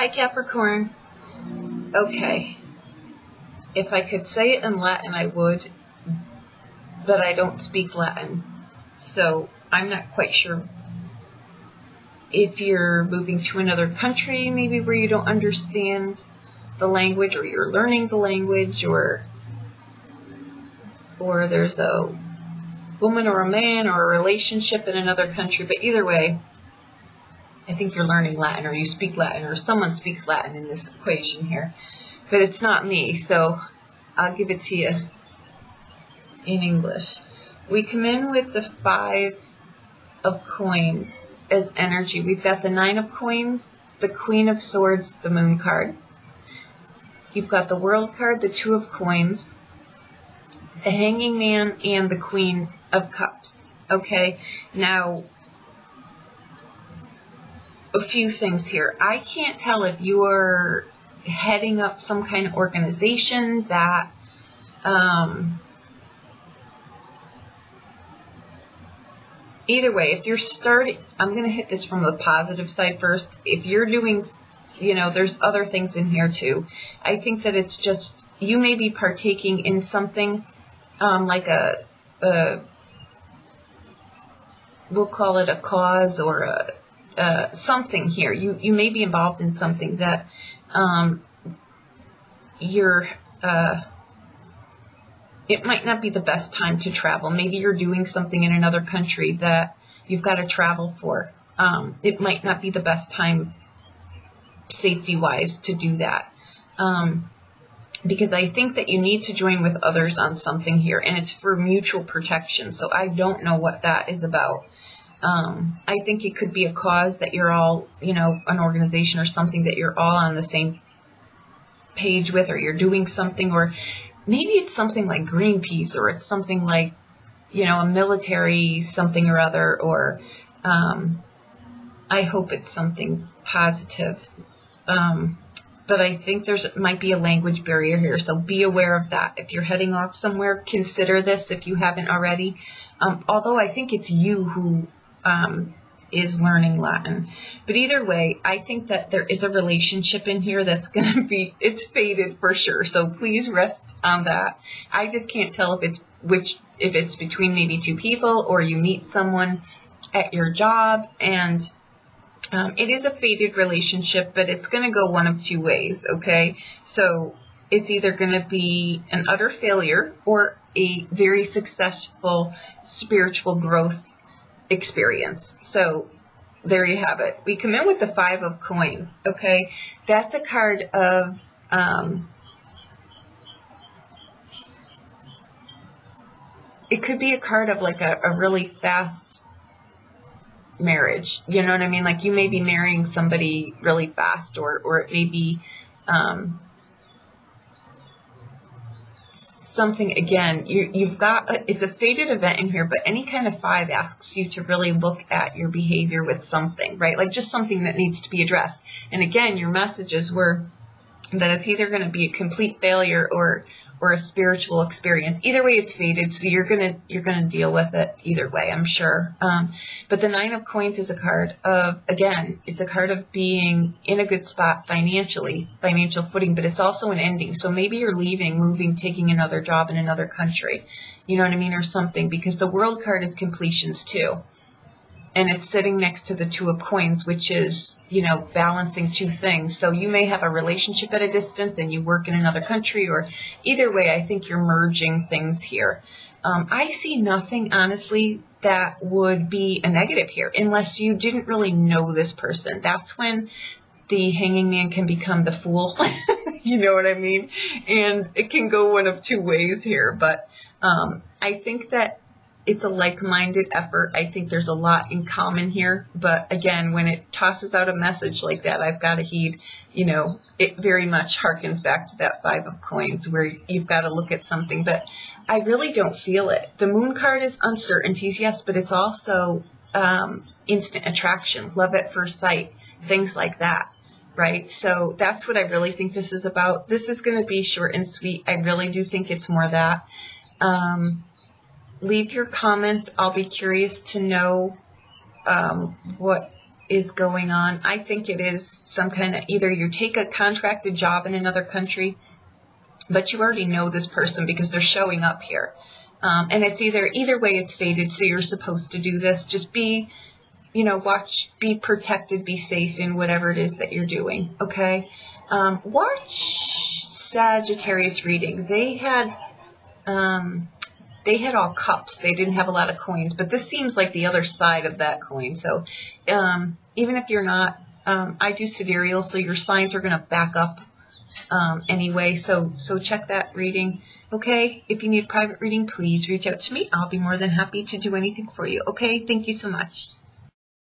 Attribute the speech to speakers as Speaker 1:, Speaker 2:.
Speaker 1: Hi, Capricorn. Okay. If I could say it in Latin, I would, but I don't speak Latin. So I'm not quite sure if you're moving to another country, maybe where you don't understand the language, or you're learning the language, or there's a woman or a man or a relationship in another country. But either way, I think you're learning Latin, or you speak Latin, or someone speaks Latin in this equation here. But it's not me, so I'll give it to you in English. We come in with the 5 of coins as energy. We've got the 9 of coins, the Queen of Swords, the Moon card. You've got the World card, the 2 of coins, the Hanging Man, and the Queen of Cups. Okay, now a few things here. I can't tell if you are heading up some kind of organization that either way, if you're starting, I'm going to hit this from the positive side first. If you're doing, there's other things in here too. I think that it's just, you may be partaking in something like we'll call it a cause, or something here. You may be involved in something that it might not be the best time to travel. Maybe you're doing something in another country that you've got to travel for. It might not be the best time safety-wise to do that. Because I think that you need to join with others on something here, and it's for mutual protection. So I don't know what that is about. I think it could be a cause that you're all, an organization or something that you're all on the same page with, or you're doing something, or maybe it's something like Greenpeace, or it's something like, a military something or other, or I hope it's something positive. But I think might be a language barrier here, so be aware of that. If you're heading off somewhere, consider this if you haven't already. Although I think it's you who is learning Latin. But either way, I think that there is a relationship in here that's going to be, it's fated for sure. So please rest on that. I just can't tell if it's between maybe 2 people, or you meet someone at your job, and it is a fated relationship, but it's going to go one of 2 ways, okay? So it's either going to be an utter failure, or a very successful spiritual growth experience. So there you have it. We come in with the 5 of coins, okay? That's a card of it could be a card of like a really fast marriage, you know what I mean? Like you may be marrying somebody really fast, or it may be something, again, you've got, it's a fated event in here, but any kind of 5 asks you to really look at your behavior with something, right? Like just something that needs to be addressed. And again, your messages were that it's either going to be a complete failure or a spiritual experience. Either way, it's fated, so you're gonna deal with it either way, I'm sure. But the 9 of coins is a card of, again, it's a card of being in a good spot financially, financial footing, but it's also an ending. So maybe you're leaving, moving, taking another job in another country, you know what I mean, or something, because the World card is completions too. And it's sitting next to the 2 of coins, which is, balancing 2 things. So you may have a relationship at a distance and you work in another country, or either way, I think you're merging things here. I see nothing, honestly, that would be a negative here, unless you didn't really know this person. That's when the Hanging Man can become the Fool. You know what I mean? And it can go one of 2 ways here. But I think that it's a like-minded effort. I think there's a lot in common here. But again, when it tosses out a message like that, I've got to heed, it very much harkens back to that 5 of coins, where you've got to look at something. But I really don't feel it. The Moon card is uncertainties, yes, but it's also instant attraction, love at first sight, things like that, right? So that's what I really think this is about. This is going to be short and sweet. I really do think it's more that. Leave your comments. I'll be curious to know what is going on. I think it is some kind of, either you take a contracted job in another country, but you already know this person because they're showing up here. And it's either way it's fated, so you're supposed to do this. Just be, watch, be protected, be safe in whatever it is that you're doing, okay? Watch Sagittarius reading. They had all cups. They didn't have a lot of coins, but this seems like the other side of that coin. So even if you're not, I do sidereal, so your signs are going to back up anyway. So check that reading. Okay, if you need private reading, please reach out to me. I'll be more than happy to do anything for you. Okay, thank you so much.